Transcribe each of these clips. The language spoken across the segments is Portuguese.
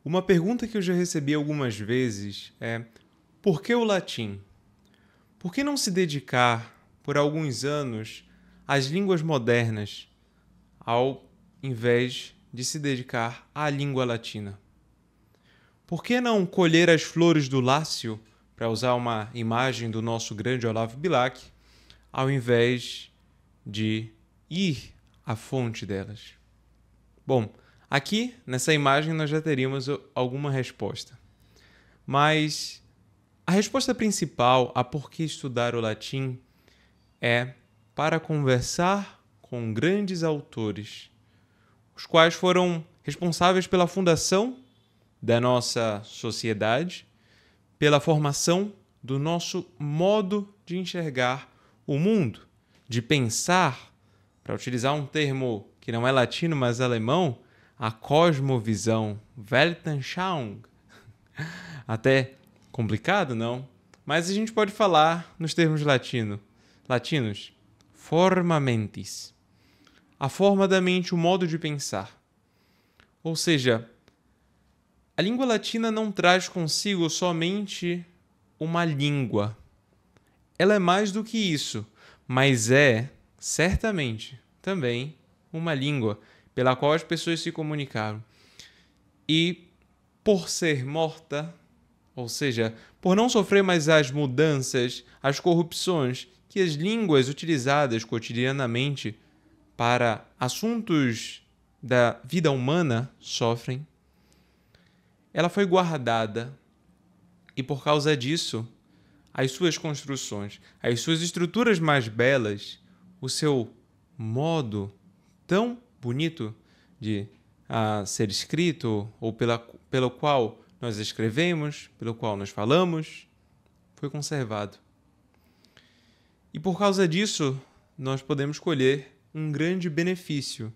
Uma pergunta que eu já recebi algumas vezes é: por que o latim? Por que não se dedicar por alguns anos às línguas modernas, ao invés de se dedicar à língua latina? Por que não colher as flores do Lácio, para usar uma imagem do nosso grande Olavo Bilac, ao invés de ir à fonte delas? Bom, aqui nessa imagem nós já teríamos alguma resposta. Mas a resposta principal a por que estudar o latim é para conversar com grandes autores, os quais foram responsáveis pela fundação da nossa sociedade, pela formação do nosso modo de enxergar o mundo, de pensar, para utilizar um termo que não é latino, mas alemão, a cosmovisão, Weltanschauung. Até complicado, não? Mas a gente pode falar nos termos latinos, forma mentis. A forma da mente, o modo de pensar. Ou seja, a língua latina não traz consigo somente uma língua. Ela é mais do que isso, mas é, certamente, também uma língua pela qual as pessoas se comunicaram. E, por ser morta, ou seja, por não sofrer mais as mudanças, as corrupções que as línguas utilizadas cotidianamente para assuntos da vida humana sofrem, ela foi guardada e, por causa disso, as suas construções, as suas estruturas mais belas, o seu modo tão bonito de ser escrito, ou pelo qual nós escrevemos, pelo qual nós falamos, foi conservado. E por causa disso, nós podemos colher um grande benefício,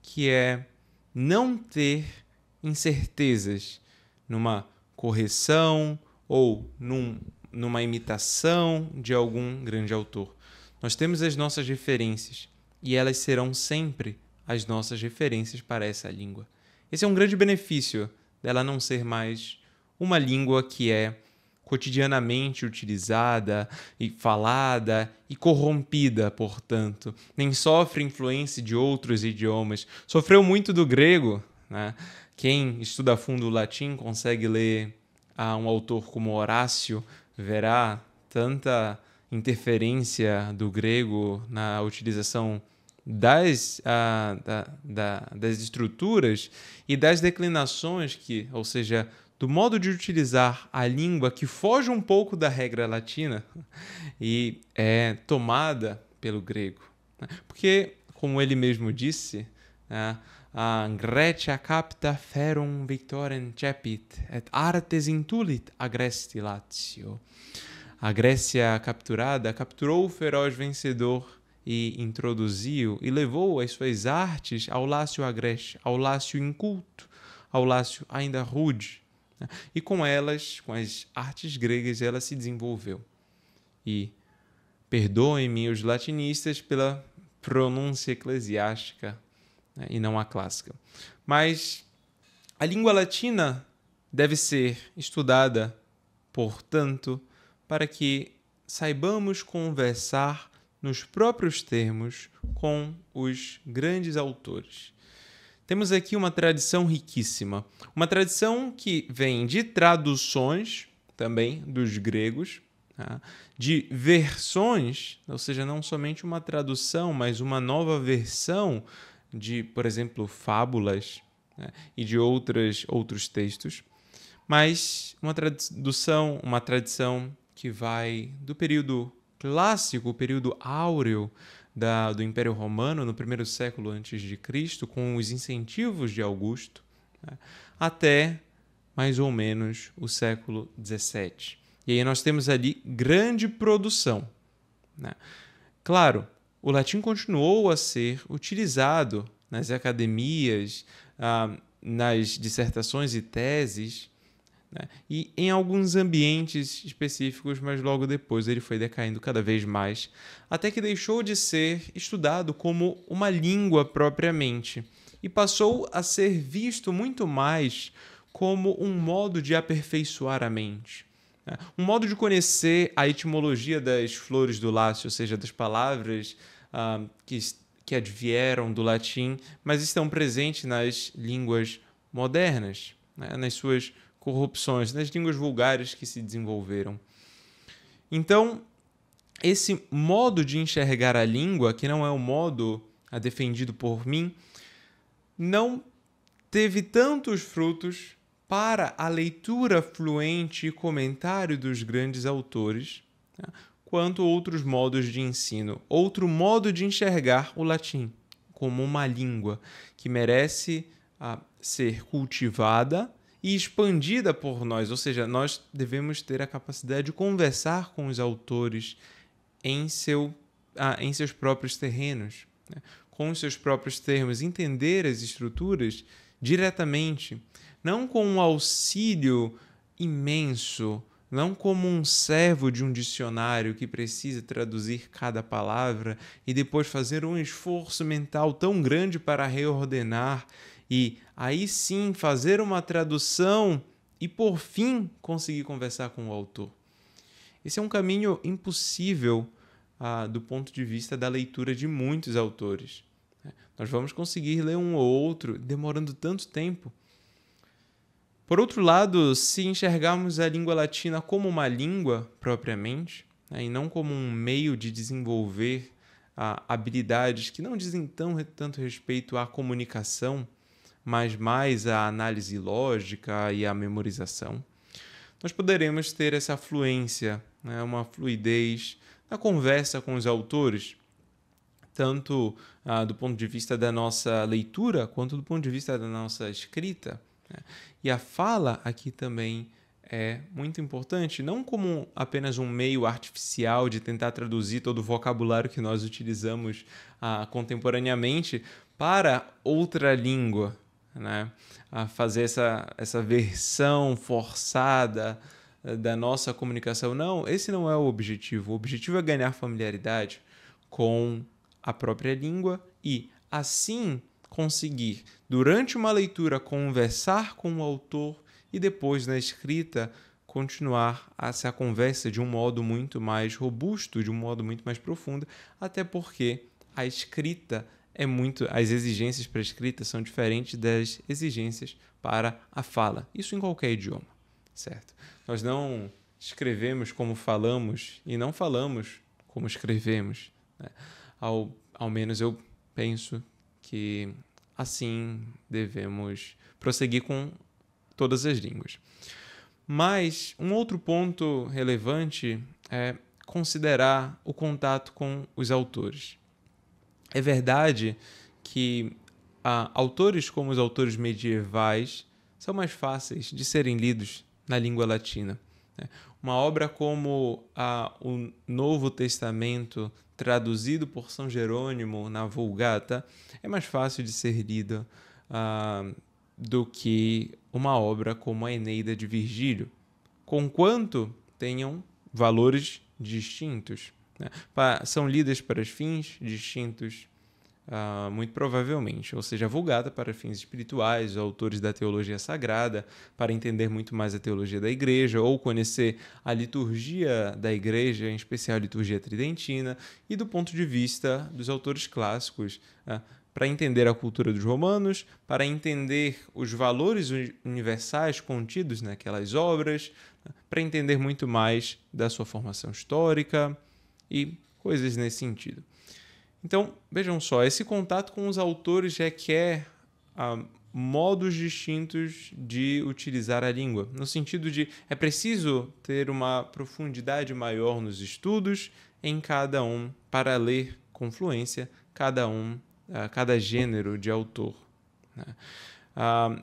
que é não ter incertezas numa correção ou numa imitação de algum grande autor. Nós temos as nossas referências e elas serão sempre as nossas referências para essa língua. Esse é um grande benefício dela não ser mais uma língua que é cotidianamente utilizada e falada e corrompida, portanto. Nem sofre influência de outros idiomas. Sofreu muito do grego, né? Quem estuda a fundo o latim consegue ler um autor como Horácio, verá tanta interferência do grego na utilização das estruturas e das declinações, ou seja, do modo de utilizar a língua que foge um pouco da regra latina e é tomada pelo grego. Porque, como ele mesmo disse, a Grecia capta ferum victorem cepit, et artes intulit agresti Latio. A Grécia capturada capturou o feroz vencedor e introduziu e levou as suas artes ao Lácio agreste, ao Lácio inculto, ao Lácio ainda rude. E com elas, com as artes gregas, ela se desenvolveu. E perdoem-me os latinistas pela pronúncia eclesiástica, né, e não a clássica. Mas a língua latina deve ser estudada, portanto, para que saibamos conversar nos próprios termos com os grandes autores. Temos aqui uma tradição riquíssima, uma tradição que vem de traduções também dos gregos, tá? De versões, ou seja, não somente uma tradução, mas uma nova versão de, por exemplo, fábulas, né? E de outros textos, mas uma tradição que vai do período clássico, o período áureo do Império Romano, no primeiro século antes de Cristo, com os incentivos de Augusto, né, até mais ou menos o século XVII. E aí nós temos ali grande produção, né? Claro, o latim continuou a ser utilizado nas academias, nas dissertações e teses, né? E em alguns ambientes específicos, mas logo depois ele foi decaindo cada vez mais, até que deixou de ser estudado como uma língua propriamente e passou a ser visto muito mais como um modo de aperfeiçoar a mente, né? Um modo de conhecer a etimologia das flores do lácio, ou seja, das palavras que advieram do latim, mas estão presentes nas línguas modernas, né? Nas suas corrupções, nas línguas vulgares que se desenvolveram. Então, esse modo de enxergar a língua, que não é o modo defendido por mim, não teve tantos frutos para a leitura fluente e comentário dos grandes autores, né, quanto outros modos de ensino, outro modo de enxergar o latim como uma língua que merece ser cultivada e expandida por nós, ou seja, nós devemos ter a capacidade de conversar com os autores em seus próprios terrenos, né? Com os seus próprios termos, entender as estruturas diretamente, não com um auxílio imenso, não como um servo de um dicionário que precisa traduzir cada palavra e depois fazer um esforço mental tão grande para reordenar e aí sim fazer uma tradução e por fim conseguir conversar com o autor. Esse é um caminho impossível do ponto de vista da leitura de muitos autores. Nós vamos conseguir ler um ou outro demorando tanto tempo. Por outro lado, se enxergarmos a língua latina como uma língua propriamente, né, e não como um meio de desenvolver habilidades que não dizem tanto respeito à comunicação, mas mais à análise lógica e à memorização, nós poderemos ter essa fluência, né, uma fluidez na conversa com os autores, tanto do ponto de vista da nossa leitura, quanto do ponto de vista da nossa escrita, né? E a fala aqui também é muito importante, não como apenas um meio artificial de tentar traduzir todo o vocabulário que nós utilizamos contemporaneamente para outra língua, né? A fazer essa versão forçada da nossa comunicação. Não, esse não é o objetivo. O objetivo é ganhar familiaridade com a própria língua e, assim, conseguir, durante uma leitura, conversar com o autor e depois, na escrita, continuar essa conversa de um modo muito mais robusto, de um modo muito mais profundo, até porque a escrita as exigências para a escrita são diferentes das exigências para a fala. Isso em qualquer idioma, certo? Nós não escrevemos como falamos e não falamos como escrevemos, né? Ao menos eu penso que assim devemos prosseguir com todas as línguas. Mas um outro ponto relevante é considerar o contato com os autores. É verdade que autores como os autores medievais são mais fáceis de serem lidos na língua latina, né? Uma obra como o Novo Testamento, traduzido por São Jerônimo na Vulgata, é mais fácil de ser lida do que uma obra como a Eneida de Virgílio, conquanto tenham valores distintos, né? São lidas para fins distintos, muito provavelmente, ou seja, a Vulgata para fins espirituais, autores da teologia sagrada, para entender muito mais a teologia da igreja, ou conhecer a liturgia da igreja, em especial a liturgia tridentina, e do ponto de vista dos autores clássicos, para entender a cultura dos romanos, para entender os valores universais contidos naquelas obras, para entender muito mais da sua formação histórica e coisas nesse sentido. Então, vejam só, esse contato com os autores requer modos distintos de utilizar a língua, no sentido de é preciso ter uma profundidade maior nos estudos em cada um para ler com fluência cada gênero de autor, né?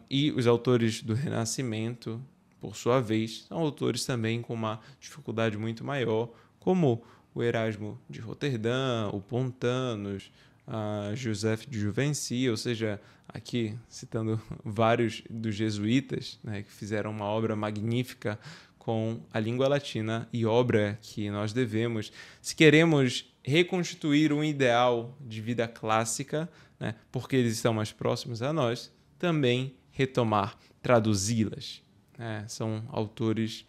E os autores do Renascimento, por sua vez, são autores também com uma dificuldade muito maior, como o Erasmo de Roterdã, o Pontanus, Joseph de Juvisy, ou seja, aqui citando vários dos jesuítas, né, que fizeram uma obra magnífica com a língua latina e obra que nós devemos, se queremos reconstituir um ideal de vida clássica, né, porque eles estão mais próximos a nós, também retomar. traduzi-las. São autores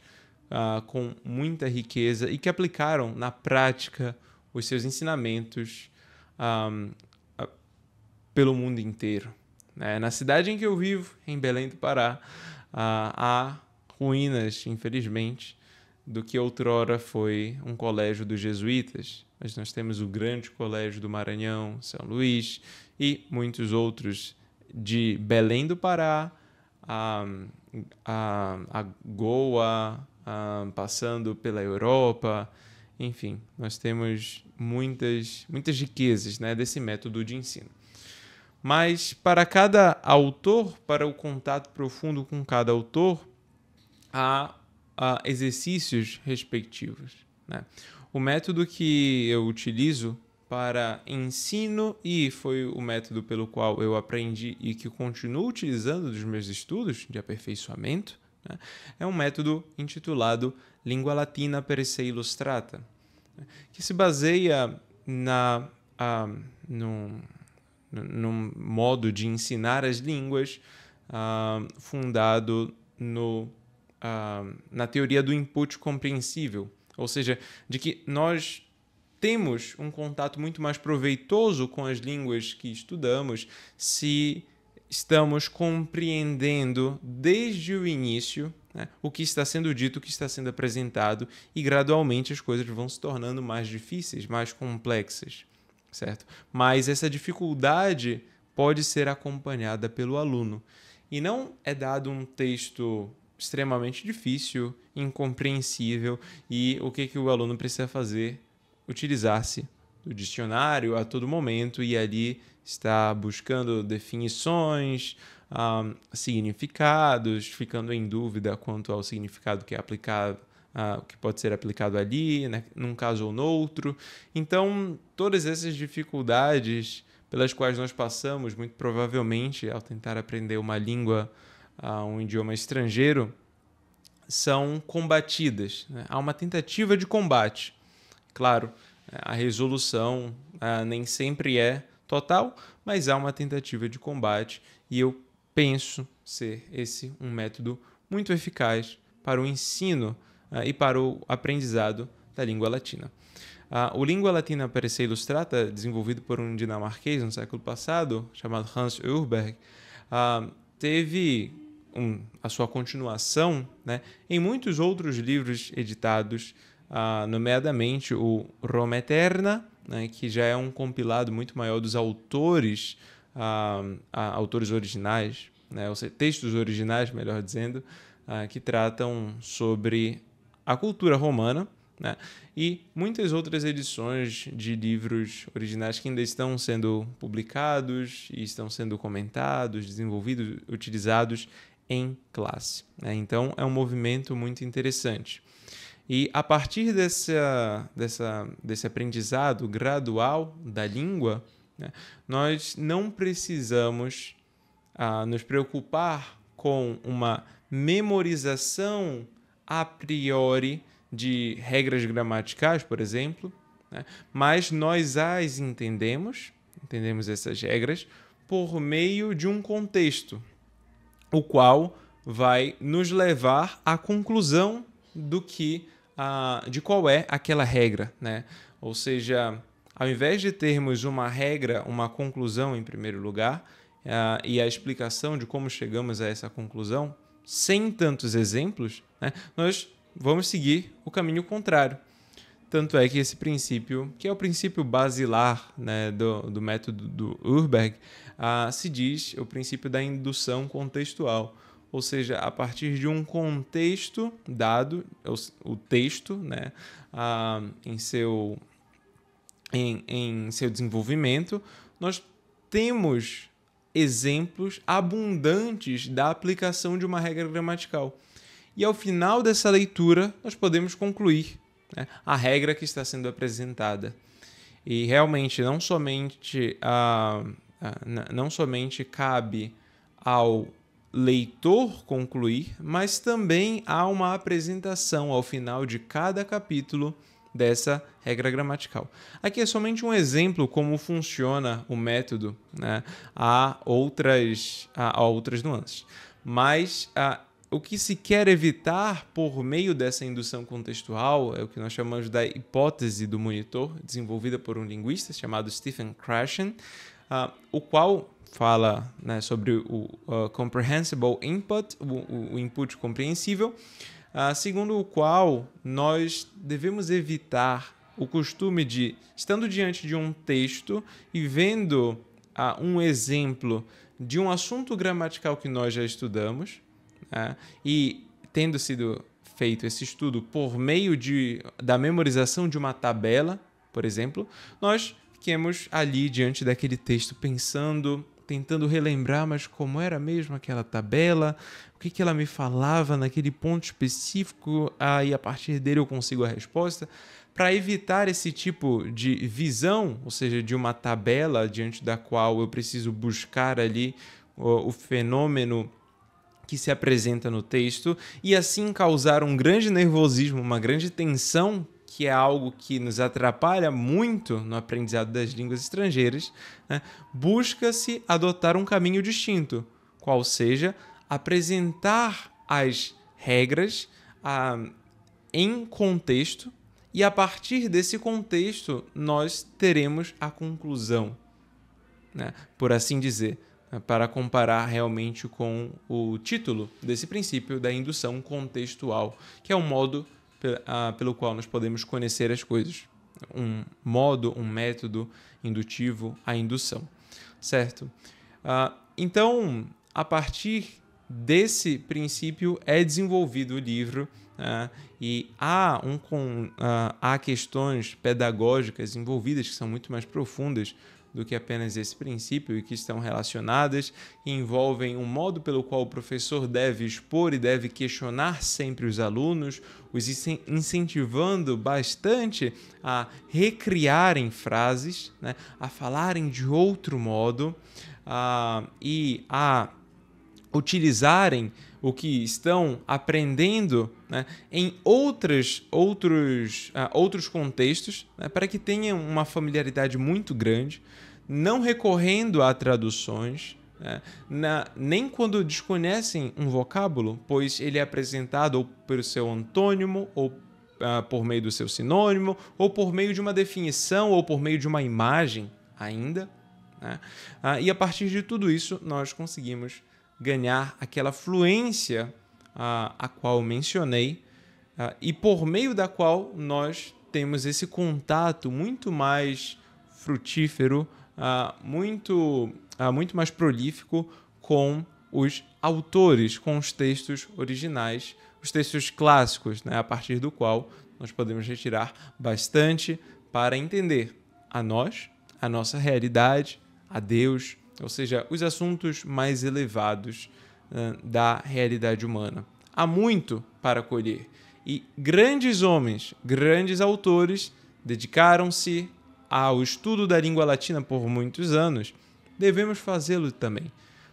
com muita riqueza e que aplicaram na prática os seus ensinamentos pelo mundo inteiro. Na cidade em que eu vivo, em Belém do Pará, há ruínas, infelizmente, do que outrora foi um colégio dos jesuítas. Mas nós temos o grande colégio do Maranhão, São Luís, e muitos outros de Belém do Pará, a Goa, passando pela Europa. Enfim, nós temos muitas riquezas, desse método de ensino. Mas para cada autor, para o contato profundo com cada autor, há exercícios respectivos. O método que eu utilizo para ensino, e foi o método pelo qual eu aprendi e que continuo utilizando nos meus estudos de aperfeiçoamento, é um método intitulado Língua Latina per se Illustrata, que se baseia num modo de ensinar as línguas fundado na teoria do input compreensível, ou seja, de que nós temos um contato muito mais proveitoso com as línguas que estudamos se estamos compreendendo desde o início o que está sendo dito, o que está sendo apresentado, e gradualmente as coisas vão se tornando mais difíceis, mais complexas, certo? Mas essa dificuldade pode ser acompanhada pelo aluno. E não é dado um texto extremamente difícil, incompreensível, e o que o aluno precisa fazer? Utilizar-se do dicionário a todo momento e ali está buscando definições, significados, ficando em dúvida quanto ao significado que é aplicado, que pode ser aplicado ali, num caso ou no outro. Então, todas essas dificuldades pelas quais nós passamos, muito provavelmente, ao tentar aprender uma língua, um idioma estrangeiro, são combatidas. Há uma tentativa de combate. Claro, a resolução nem sempre é total, mas há uma tentativa de combate e eu penso ser esse um método muito eficaz para o ensino e para o aprendizado da língua latina. O Língua Latina per se Illustrata, desenvolvido por um dinamarquês no século passado, chamado Hans Urberg, teve a sua continuação em muitos outros livros editados, nomeadamente o Roma Eterna, que já é um compilado muito maior dos autores, autores originais, ou seja, textos originais, melhor dizendo, que tratam sobre a cultura romana, e muitas outras edições de livros originais que ainda estão sendo publicados e estão sendo comentados, desenvolvidos, utilizados em classe. Então, é um movimento muito interessante. E a partir desse aprendizado gradual da língua, nós não precisamos nos preocupar com uma memorização a priori de regras gramaticais, por exemplo, mas nós as entendemos essas regras por meio de um contexto, o qual vai nos levar à conclusão de qual é aquela regra, Ou seja, ao invés de termos uma regra, uma conclusão em primeiro lugar, e a explicação de como chegamos a essa conclusão, sem tantos exemplos, nós vamos seguir o caminho contrário. Tanto é que esse princípio, que é o princípio basilar do método do Urberg, se diz o princípio da indução contextual. Ou seja, a partir de um contexto dado, o texto, em seu desenvolvimento, nós temos exemplos abundantes da aplicação de uma regra gramatical. E ao final dessa leitura, nós podemos concluir a regra que está sendo apresentada. E realmente não somente cabe ao leitor concluir, mas também há uma apresentação ao final de cada capítulo dessa regra gramatical. Aqui é somente um exemplo como funciona o método, há outras nuances. Mas o que se quer evitar por meio dessa indução contextual é o que nós chamamos da hipótese do monitor, desenvolvida por um linguista chamado Stephen Krashen, o qual fala, né, sobre o comprehensible input, o input compreensível, segundo o qual nós devemos evitar o costume de, estando diante de um texto e vendo um exemplo de um assunto gramatical que nós já estudamos, e tendo sido feito esse estudo por meio da memorização de uma tabela, por exemplo, nós fiquemos ali diante daquele texto pensando, tentando relembrar, mas como era mesmo aquela tabela, o que ela me falava naquele ponto específico, e a partir dele eu consigo a resposta. Para evitar esse tipo de visão, ou seja, de uma tabela diante da qual eu preciso buscar ali o fenômeno que se apresenta no texto e assim causar um grande nervosismo, uma grande tensão, que é algo que nos atrapalha muito no aprendizado das línguas estrangeiras, né? Busca-se adotar um caminho distinto, qual seja apresentar as regras em contexto, e a partir desse contexto nós teremos a conclusão, né? Por assim dizer, para comparar realmente com o título desse princípio da indução contextual, que é um modo pelo qual nós podemos conhecer as coisas. Um método indutivo à indução, certo? Então, a partir desse princípio é desenvolvido o livro, e há questões pedagógicas envolvidas que são muito mais profundas do que apenas esse princípio e que estão relacionadas e envolvem um modo pelo qual o professor deve expor e deve questionar sempre os alunos, os incentivando bastante a recriarem frases, né, a falarem de outro modo, e a utilizarem o que estão aprendendo, né, em outros contextos, né, para que tenham uma familiaridade muito grande, não recorrendo a traduções, né, nem quando desconhecem um vocábulo, pois ele é apresentado ou pelo seu antônimo, ou por meio do seu sinônimo, ou por meio de uma definição, ou por meio de uma imagem ainda, né? E a partir de tudo isso, nós conseguimos ganhar aquela fluência a qual mencionei, e por meio da qual nós temos esse contato muito mais frutífero, muito mais prolífico com os autores, com os textos originais, os textos clássicos, né, a partir do qual nós podemos retirar bastante para entender a nós, a nossa realidade, a Deus, ou seja, os assuntos mais elevados da realidade humana. Há muito para colher. E grandes homens, grandes autores dedicaram-se ao estudo da língua latina por muitos anos. Devemos fazê-lo também.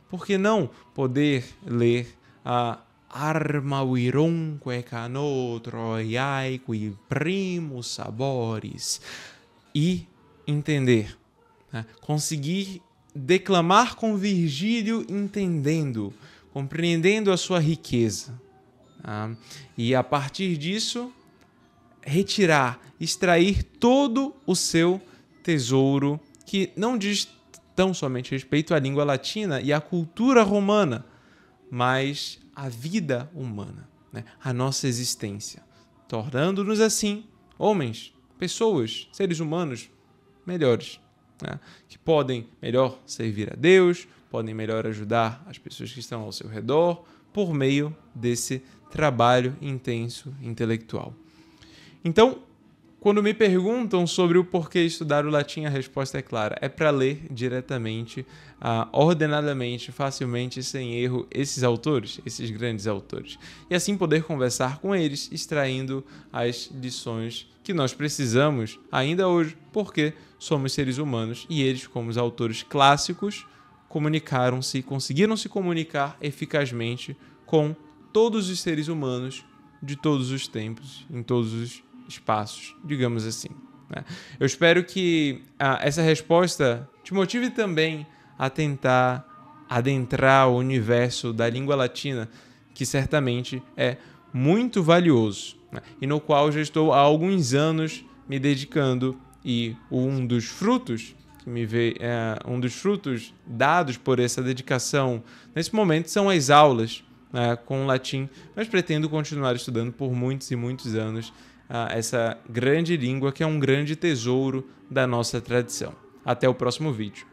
Por que não poder ler a Arma vironque cano troiai qui primus sabores e entender, né? Conseguir declamar com Virgílio entendendo, compreendendo a sua riqueza, tá? E a partir disso extrair todo o seu tesouro, que não diz tão somente respeito à língua latina e à cultura romana, mas à vida humana, né? A nossa existência, tornando-nos assim homens, pessoas, seres humanos melhores, né? Que podem melhor servir a Deus, podem melhor ajudar as pessoas que estão ao seu redor por meio desse trabalho intenso intelectual. Então, quando me perguntam sobre o porquê estudar o latim, a resposta é clara. É para ler diretamente, ordenadamente, facilmente, sem erro, esses autores, esses grandes autores. E assim poder conversar com eles, extraindo as lições que nós precisamos ainda hoje, porque somos seres humanos e eles, como os autores clássicos, conseguiram se comunicar eficazmente com todos os seres humanos de todos os tempos, em todos os espaços, digamos assim, né? Eu espero que essa resposta te motive também a tentar adentrar o universo da língua latina, que certamente é muito valioso, né? E no qual já estou há alguns anos me dedicando, e um dos frutos um dos frutos dados por essa dedicação nesse momento são as aulas, né, com latim, mas pretendo continuar estudando por muitos e muitos anos essa grande língua que é um grande tesouro da nossa tradição. Até o próximo vídeo.